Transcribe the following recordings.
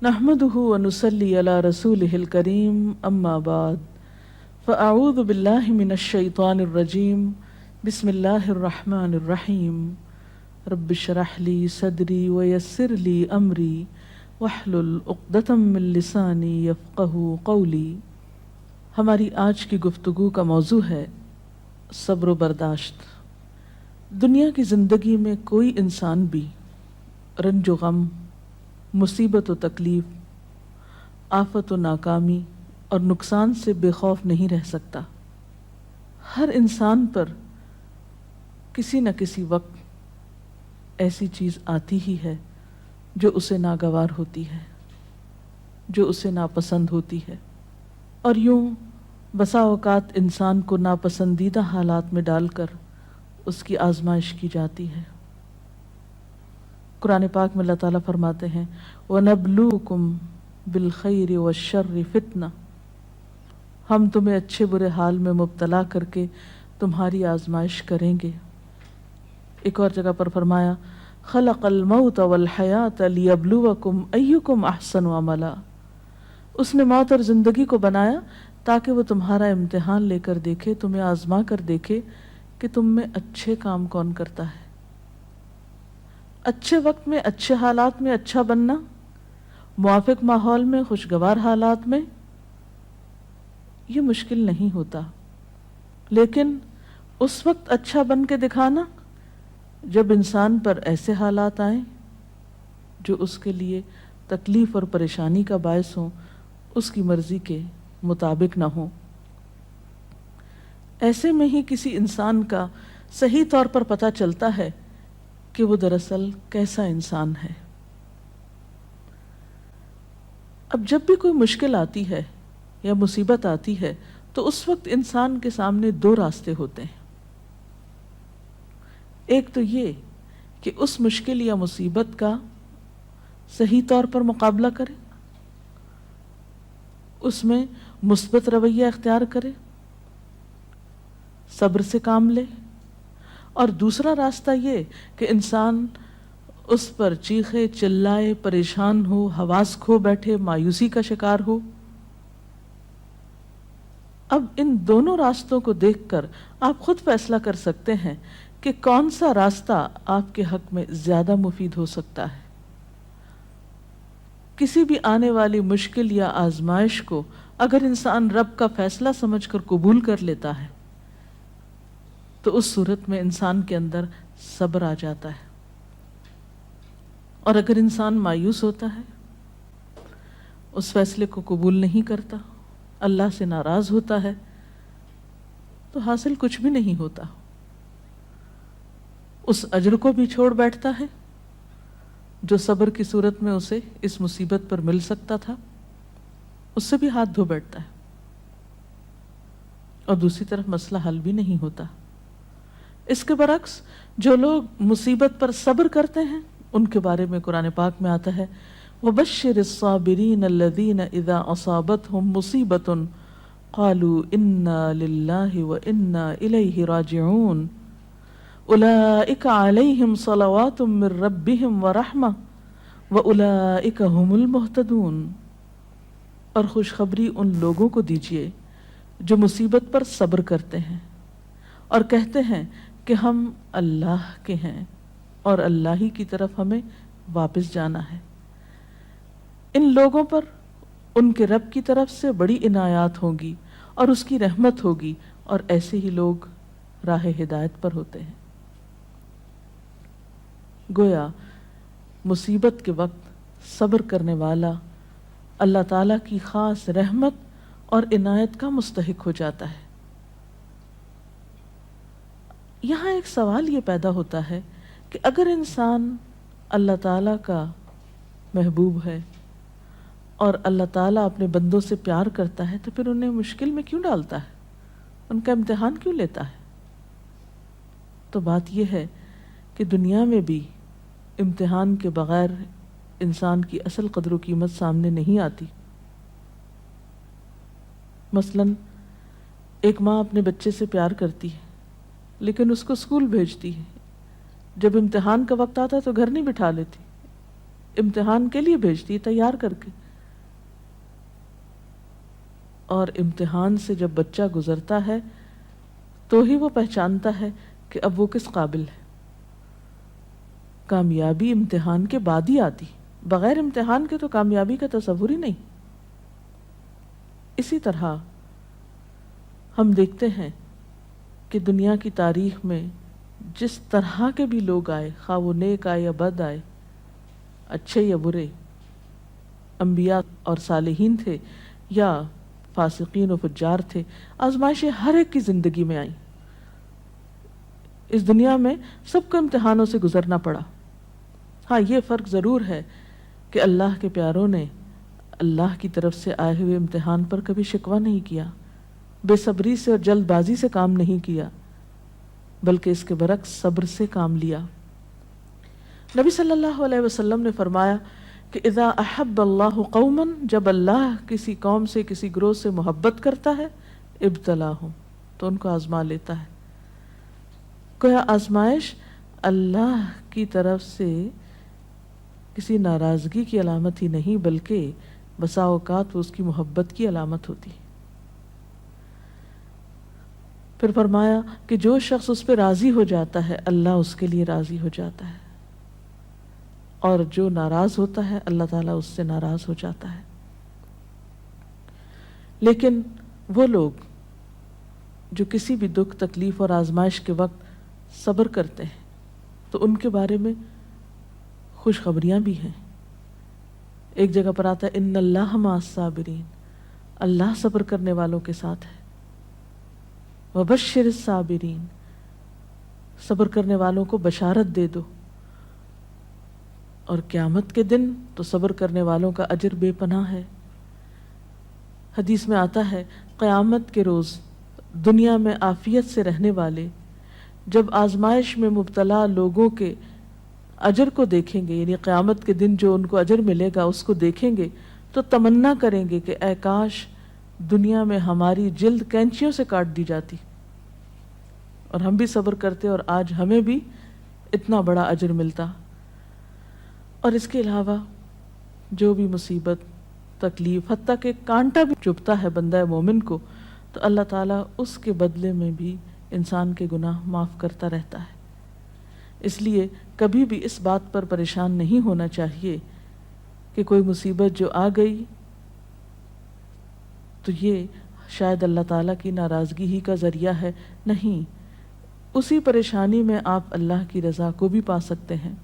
نحمده ونصلي على رسوله الكريم أما بعد فأعوذ بالله من الشيطان الرجيم بسم الله الرحمن الرحيم رب اشرح لي صدري ويسر لي أمري واحلل عقدة من لساني يفقهوا قولي۔ ہماری آج کی گفتگو کا موضوع ہے صبر و برداشت۔ دنیا کی زندگی میں کوئی انسان بھی رنج و غم، مصیبت و تکلیف، آفت و ناکامی اور نقصان سے بے خوف نہیں رہ سکتا۔ ہر انسان پر کسی نہ کسی وقت ایسی چیز آتی ہی ہے جو اسے ناگوار ہوتی ہے، جو اسے ناپسند ہوتی ہے، اور یوں بسا اوقات انسان کو ناپسندیدہ حالات میں ڈال کر اس کی آزمائش کی جاتی ہے۔ قرآن پاک میں اللہ تعالیٰ فرماتے ہیں وَنَبْلُوكُمْ بِالْخَيْرِ وَالشَّرِّ فِتْنَةً، ہم تمہیں اچھے برے حال میں مبتلا کر کے تمہاری آزمائش کریں گے۔ ایک اور جگہ پر فرمایا خَلَقَ الْمَوْتَ وَالْحَيَاةَ لِيَبْلُوَكُمْ أَيُّكُمْ أَحْسَنُ عَمَلًا، اس نے موت اور زندگی کو بنایا تاکہ وہ تمہارا امتحان لے کر دیکھے، تمہیں آزما کر دیکھے کہ تم میں اچھے کام کون کرتا ہے۔ اچھے وقت میں، اچھے حالات میں اچھا بننا، موافق ماحول میں، خوشگوار حالات میں، یہ مشکل نہیں ہوتا، لیکن اس وقت اچھا بن کے دکھانا جب انسان پر ایسے حالات آئیں جو اس کے لیے تکلیف اور پریشانی کا باعث ہوں، اس کی مرضی کے مطابق نہ ہو، ایسے میں ہی کسی انسان کا صحیح طور پر پتہ چلتا ہے کہ وہ دراصل کیسا انسان ہے۔ اب جب بھی کوئی مشکل آتی ہے یا مصیبت آتی ہے تو اس وقت انسان کے سامنے دو راستے ہوتے ہیں۔ ایک تو یہ کہ اس مشکل یا مصیبت کا صحیح طور پر مقابلہ کرے، اس میں مثبت رویہ اختیار کرے، صبر سے کام لے، اور دوسرا راستہ یہ کہ انسان اس پر چیخے چلائے، پریشان ہو، حواس کھو بیٹھے، مایوسی کا شکار ہو۔ اب ان دونوں راستوں کو دیکھ کر آپ خود فیصلہ کر سکتے ہیں کہ کون سا راستہ آپ کے حق میں زیادہ مفید ہو سکتا ہے۔ کسی بھی آنے والی مشکل یا آزمائش کو اگر انسان رب کا فیصلہ سمجھ کر قبول کر لیتا ہے تو اس صورت میں انسان کے اندر صبر آ جاتا ہے، اور اگر انسان مایوس ہوتا ہے، اس فیصلے کو قبول نہیں کرتا، اللہ سے ناراض ہوتا ہے، تو حاصل کچھ بھی نہیں ہوتا، اس اجر کو بھی چھوڑ بیٹھتا ہے جو صبر کی صورت میں اسے اس مصیبت پر مل سکتا تھا، اس سے بھی ہاتھ دھو بیٹھتا ہے، اور دوسری طرف مسئلہ حل بھی نہیں ہوتا۔ اس کے برعکس جو لوگ مصیبت پر صبر کرتے ہیں ان کے بارے میں قرآن پاک میں آتا ہے وَبَشِّرِ الصَّابِرِينَ الَّذِينَ إِذَا أَصَابَتْهُمْ مُصِيبَةٌ قَالُوا إِنَّا لِلَّهِ وَإِنَّا إِلَيْهِ رَاجِعُونَ أُولَئِكَ عَلَيْهِمْ صَلَوَاتٌ مِّن رَّبِّهِمْ وَرَحْمَةٌ وَأُولَئِكَ هُمُ الْمُهْتَدُونَ، اور خوشخبری ان لوگوں کو دیجیے جو مصیبت پر صبر کرتے ہیں اور کہتے ہیں کہ ہم اللہ کے ہیں اور اللہ ہی کی طرف ہمیں واپس جانا ہے۔ ان لوگوں پر ان کے رب کی طرف سے بڑی عنایات ہوں گی اور اس کی رحمت ہوگی، اور ایسے ہی لوگ راہ ہدایت پر ہوتے ہیں۔ گویا مصیبت کے وقت صبر کرنے والا اللہ تعالیٰ کی خاص رحمت اور عنایت کا مستحق ہو جاتا ہے۔ یہاں ایک سوال یہ پیدا ہوتا ہے کہ اگر انسان اللہ تعالیٰ کا محبوب ہے اور اللہ تعالیٰ اپنے بندوں سے پیار کرتا ہے تو پھر انہیں مشکل میں کیوں ڈالتا ہے، ان کا امتحان کیوں لیتا ہے؟ تو بات یہ ہے کہ دنیا میں بھی امتحان کے بغیر انسان کی اصل قدر و قیمت سامنے نہیں آتی۔ مثلاً ایک ماں اپنے بچے سے پیار کرتی ہے لیکن اس کو اسکول بھیجتی ہے، جب امتحان کا وقت آتا ہے تو گھر نہیں بٹھا لیتی، امتحان کے لیے بھیجتی ہے تیار کر کے، اور امتحان سے جب بچہ گزرتا ہے تو ہی وہ پہچانتا ہے کہ اب وہ کس قابل ہے۔ کامیابی امتحان کے بعد ہی آتی، بغیر امتحان کے تو کامیابی کا تصور ہی نہیں۔ اسی طرح ہم دیکھتے ہیں کہ دنیا کی تاریخ میں جس طرح کے بھی لوگ آئے، خواہ وہ نیک آئے یا بد آئے، اچھے یا برے، انبیاء اور صالحین تھے یا فاسقین و فجار تھے، آزمائشیں ہر ایک کی زندگی میں آئیں۔ اس دنیا میں سب کو امتحانوں سے گزرنا پڑا۔ ہاں، یہ فرق ضرور ہے کہ اللہ کے پیاروں نے اللہ کی طرف سے آئے ہوئے امتحان پر کبھی شکوہ نہیں کیا، بے صبری سے اور جلد بازی سے کام نہیں کیا، بلکہ اس کے برعکس صبر سے کام لیا۔ نبی صلی اللہ علیہ وسلم نے فرمایا کہ اذا احب اللہ قوما، جب اللہ کسی قوم سے، کسی گروہ سے محبت کرتا ہے، ابتلاہم، تو ان کو آزما لیتا ہے۔ گویا آزمائش اللہ کی طرف سے کسی ناراضگی کی علامت ہی نہیں، بلکہ بسا اوقات وہ اس کی محبت کی علامت ہوتی ہے۔ پھر فرمایا کہ جو شخص اس پہ راضی ہو جاتا ہے اللہ اس کے لیے راضی ہو جاتا ہے، اور جو ناراض ہوتا ہے اللہ تعالیٰ اس سے ناراض ہو جاتا ہے۔ لیکن وہ لوگ جو کسی بھی دکھ، تکلیف اور آزمائش کے وقت صبر کرتے ہیں تو ان کے بارے میں خوشخبریاں بھی ہیں۔ ایک جگہ پر آتا ہے ان اللہ مع الصابرین، اللہ صبر کرنے والوں کے ساتھ ہے۔ وبشر الصابرین، صبر کرنے والوں کو بشارت دے دو۔ اور قیامت کے دن تو صبر کرنے والوں کا اجر بے پناہ ہے۔ حدیث میں آتا ہے قیامت کے روز دنیا میں عافیت سے رہنے والے جب آزمائش میں مبتلا لوگوں کے اجر کو دیکھیں گے، یعنی قیامت کے دن جو ان کو اجر ملے گا اس کو دیکھیں گے تو تمنا کریں گے کہ اے کاش دنیا میں ہماری جلد کینچیوں سے کاٹ دی جاتی اور ہم بھی صبر کرتے اور آج ہمیں بھی اتنا بڑا اجر ملتا۔ اور اس کے علاوہ جو بھی مصیبت، تکلیف، حتیٰ کہ کانٹا بھی چبھتا ہے بندہ مومن کو تو اللہ تعالیٰ اس کے بدلے میں بھی انسان کے گناہ معاف کرتا رہتا ہے۔ اس لیے کبھی بھی اس بات پر پریشان نہیں ہونا چاہیے کہ کوئی مصیبت جو آ گئی تو یہ شاید اللہ تعالیٰ کی ناراضگی ہی کا ذریعہ ہے۔ نہیں، اسی پریشانی میں آپ اللہ کی رضا کو بھی پا سکتے ہیں۔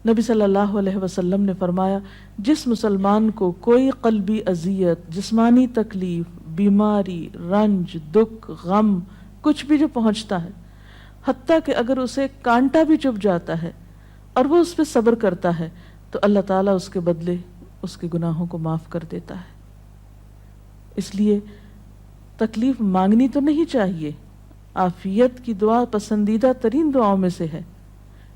نبی صلی اللہ علیہ وسلم نے فرمایا جس مسلمان کو کوئی قلبی اذیت، جسمانی تکلیف، بیماری، رنج، دکھ، غم، کچھ بھی جو پہنچتا ہے، حتیٰ کہ اگر اسے کانٹا بھی چبھ جاتا ہے اور وہ اس پہ صبر کرتا ہے تو اللہ تعالیٰ اس کے بدلے اس کے گناہوں کو معاف کر دیتا ہے۔ اس لیے تکلیف مانگنی تو نہیں چاہیے، عافیت کی دعا پسندیدہ ترین دعاؤں میں سے ہے،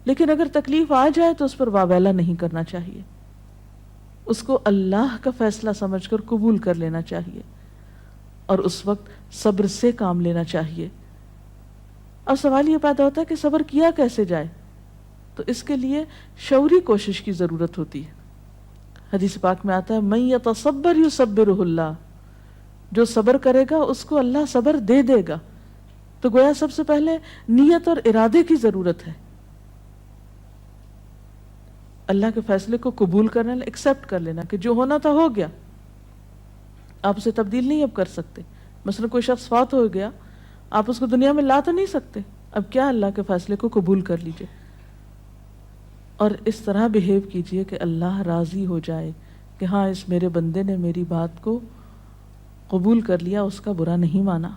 لیکن اگر تکلیف آ جائے تو اس پر واویلا نہیں کرنا چاہیے، اس کو اللہ کا فیصلہ سمجھ کر قبول کر لینا چاہیے اور اس وقت صبر سے کام لینا چاہیے۔ اب سوال یہ پیدا ہوتا ہے کہ صبر کیا کیسے جائے؟ تو اس کے لیے شعوری کوشش کی ضرورت ہوتی ہے۔ حدیث پاک میں آتا ہے من یتصبر یصبرہ اللہ، جو صبر کرے گا اس کو اللہ صبر دے دے گا۔ تو گویا سب سے پہلے نیت اور ارادے کی ضرورت ہے، اللہ کے فیصلے کو قبول کرنا، ایکسپٹ کر لینا کہ جو ہونا تھا ہو گیا، آپ اسے تبدیل نہیں اب کر سکتے۔ مثلا کوئی شخص فوت ہو گیا، آپ اس کو دنیا میں لا تو نہیں سکتے، اب کیا اللہ کے فیصلے کو قبول کر لیجئے اور اس طرح بیہیو کیجئے کہ اللہ راضی ہو جائے کہ ہاں اس میرے بندے نے میری بات کو قبول کر لیا، اس کا برا نہیں مانا۔